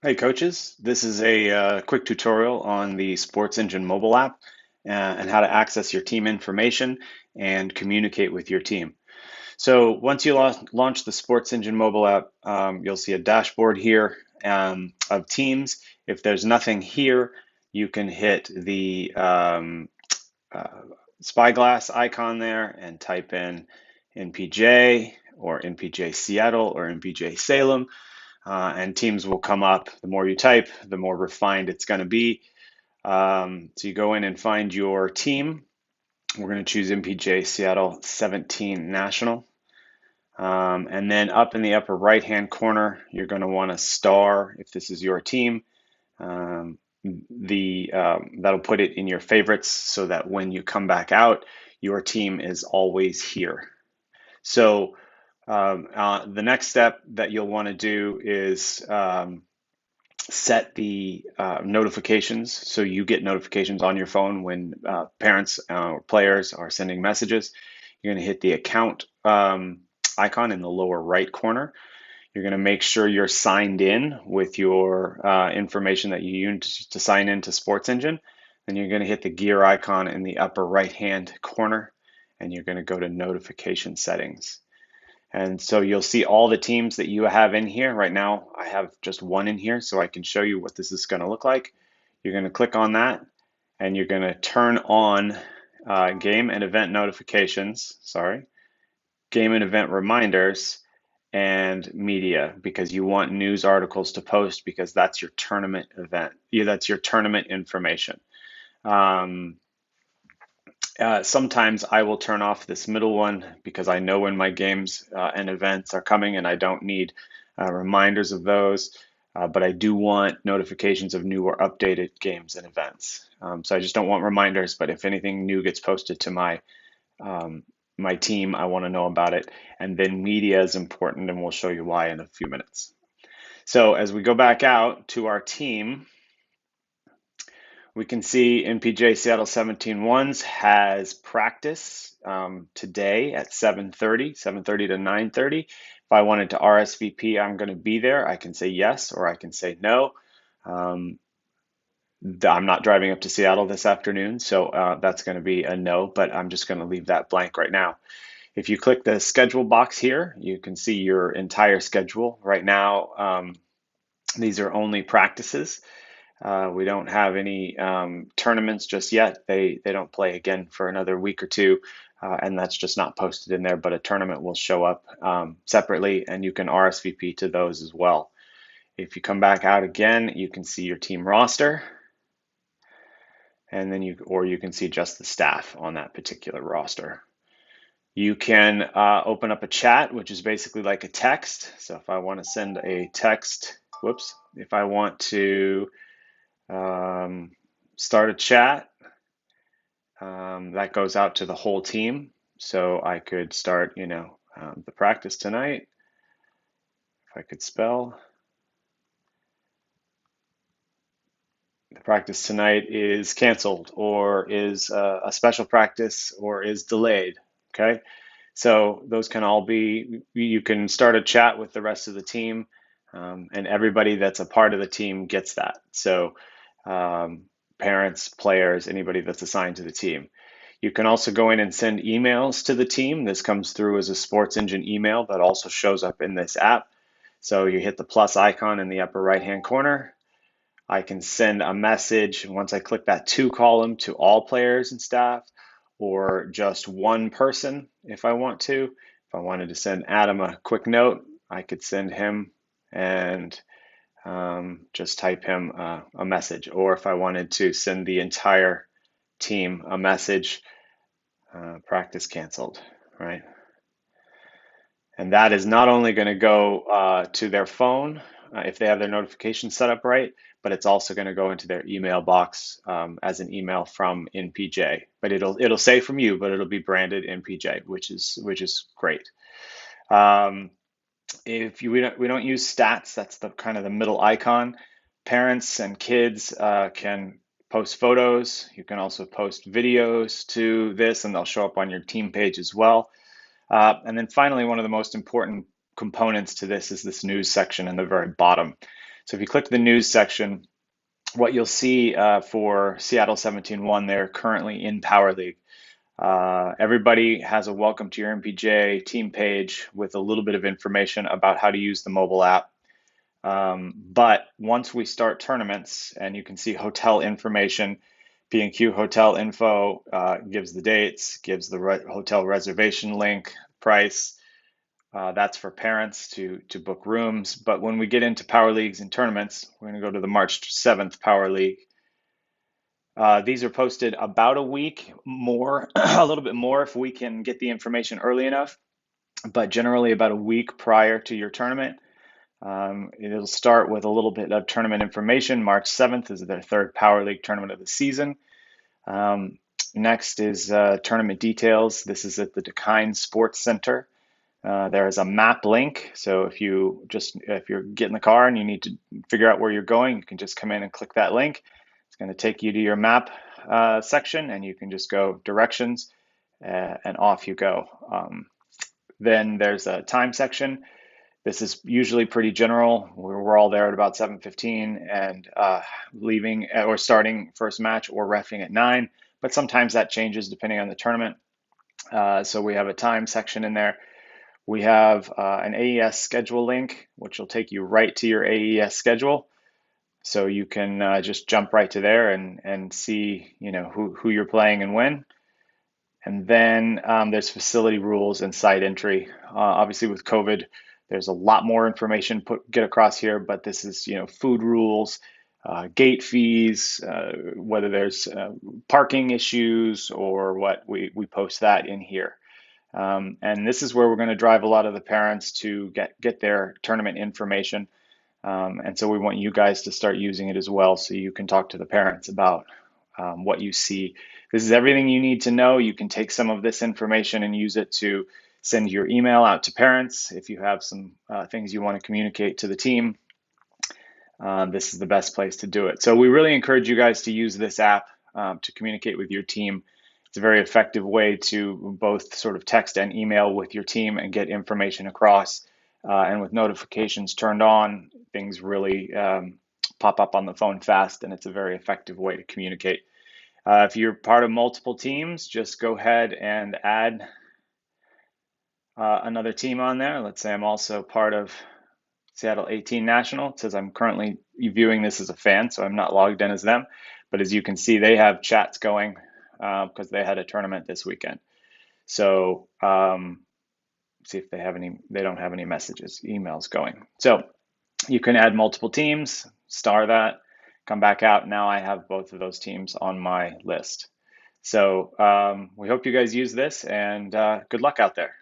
Hey coaches, this is a quick tutorial on the SportEngine mobile app and how to access your team information and communicate with your team. So once you launch the SportEngine mobile app, you'll see a dashboard here of teams. If there's nothing here, you can hit the uh, spyglass icon there and type in NPJ or NPJ Seattle or NPJ Salem, and teams will come up. The more you type, the more refined it's going to be. So you go in and find your team. We're going to choose MPJ Seattle 17 National. And then up in the upper right hand corner, you're going to want to star if this is your team. Um, that'll put it in your favorites so that when you come back out, your team is always here. So the next step that you'll want to do is set the notifications so you get notifications on your phone when parents or players are sending messages. You're going to hit the account icon in the lower right corner. You're going to make sure you're signed in with your information that you use to sign into SportEngine. Then you're going to hit the gear icon in the upper right hand corner, and you're going to go to notification settings. And so you'll see all the teams that you have in here. Right now, I have just one in here, so I can show you what this is going to look like. You're going to click on that, and you're going to turn on game and event notifications, game and event reminders, and media, because you want news articles to post because that's your tournament event. Yeah, that's your tournament information. Um, Sometimes I will turn off this middle one because I know when my games and events are coming and I don't need reminders of those. But I do want notifications of new or updated games and events. So I just don't want reminders, but if anything new gets posted to um, my team, I want to know about it. And then media is important, and we'll show you why in a few minutes. So as we go back out to our team, we can see NPJ Seattle 17 Ones has practice today at 7:30, 7:30 to 9:30. If I wanted to RSVP, I'm going to be there. I can say yes or I can say no. Um, I'm not driving up to Seattle this afternoon, so that's going to be a no, but I'm just going to leave that blank right now. If you click the schedule box here, you can see your entire schedule. Right now, these are only practices. We don't have any tournaments just yet. They don't play again for another week or two, and that's just not posted in there. But a tournament will show up separately, and you can RSVP to those as well. If you come back out again, you can see your team roster, and then you can see just the staff on that particular roster. You can open up a chat, which is basically like a text. So if I want to send a text, if I want to um, start a chat, that goes out to the whole team. So I could start, the practice tonight. If I could spell, the practice tonight is canceled, or is a special practice, or is delayed. Okay. So those can all be, you can start a chat with the rest of the team, and everybody that's a part of the team gets that. So parents, players, anybody that's assigned to the team. You can also go in and send emails to the team. This comes through as a SportEngine email that also shows up in this app. So you hit the plus icon in the upper right-hand corner. I can send a message once I click that to column to all players and staff, or just one person if I want to. If I wanted to send Adam a quick note, I could send him and just type him a message. Or if I wanted to send the entire team a message, practice canceled, right? And that is not only going to go to their phone if they have their notifications set up right, but it's also going to go into their email box as an email from NPJ. But it'll say from you, but it'll be branded NPJ, which is great. Um, if you we don't use stats, that's the kind of the middle icon. Parents and kids can post photos. You can also post videos to this, and they'll show up on your team page as well. And then finally, one of the most important components to this is this news section in the very bottom. So if you click the news section, what you'll see for Seattle 17-1, they're currently in Power League. Everybody has a welcome to your MPJ team page with a little bit of information about how to use the mobile app. But once we start tournaments, and you can see hotel information, P&Q hotel info gives the dates, gives the hotel reservation link, price. That's for parents to book rooms. But when we get into Power Leagues and tournaments, we're going to go to the March 7th Power League. These are posted about a week more, a little bit more if we can get the information early enough, but generally about a week prior to your tournament. It'll start with a little bit of tournament information. March 7th is their third Power League tournament of the season. Next is tournament details. This is at the Dakine Sports Center. There is a map link, so if you're getting in the car and you need to figure out where you're going, you can just come in and click that link. It's going to take you to your map section, and you can just go directions, and off you go. Then there's a time section. This is usually pretty general. We're all there at about 7:15 and leaving or starting first match or reffing at 9, but sometimes that changes depending on the tournament. So we have a time section in there. We have an AES schedule link, which will take you right to your AES schedule. So you can just jump right to there and see, who you're playing and when. And then there's facility rules and site entry. Obviously, with COVID, there's a lot more information get across here, but this is, food rules, gate fees, whether there's parking issues or what, we post that in here. And this is where we're going to drive a lot of the parents to get their tournament information. And so we want you guys to start using it as well, so you can talk to the parents about what you see. This is everything you need to know. You can take some of this information and use it to send your email out to parents if you have some things you want to communicate to the team. This is the best place to do it. So we really encourage you guys to use this app to communicate with your team. It's a very effective way to both sort of text and email with your team and get information across. And with notifications turned on, things really pop up on the phone fast, and it's a very effective way to communicate. If you're part of multiple teams, just go ahead and add another team on there. Let's say I'm also part of Seattle 18 National. It says I'm currently viewing this as a fan, so I'm not logged in as them. But as you can see, they have chats going because they had a tournament this weekend. So see if they have any. They don't have any emails going. So you can add multiple teams, star that, come back out. Now I have both of those teams on my list. So we hope you guys use this, and good luck out there.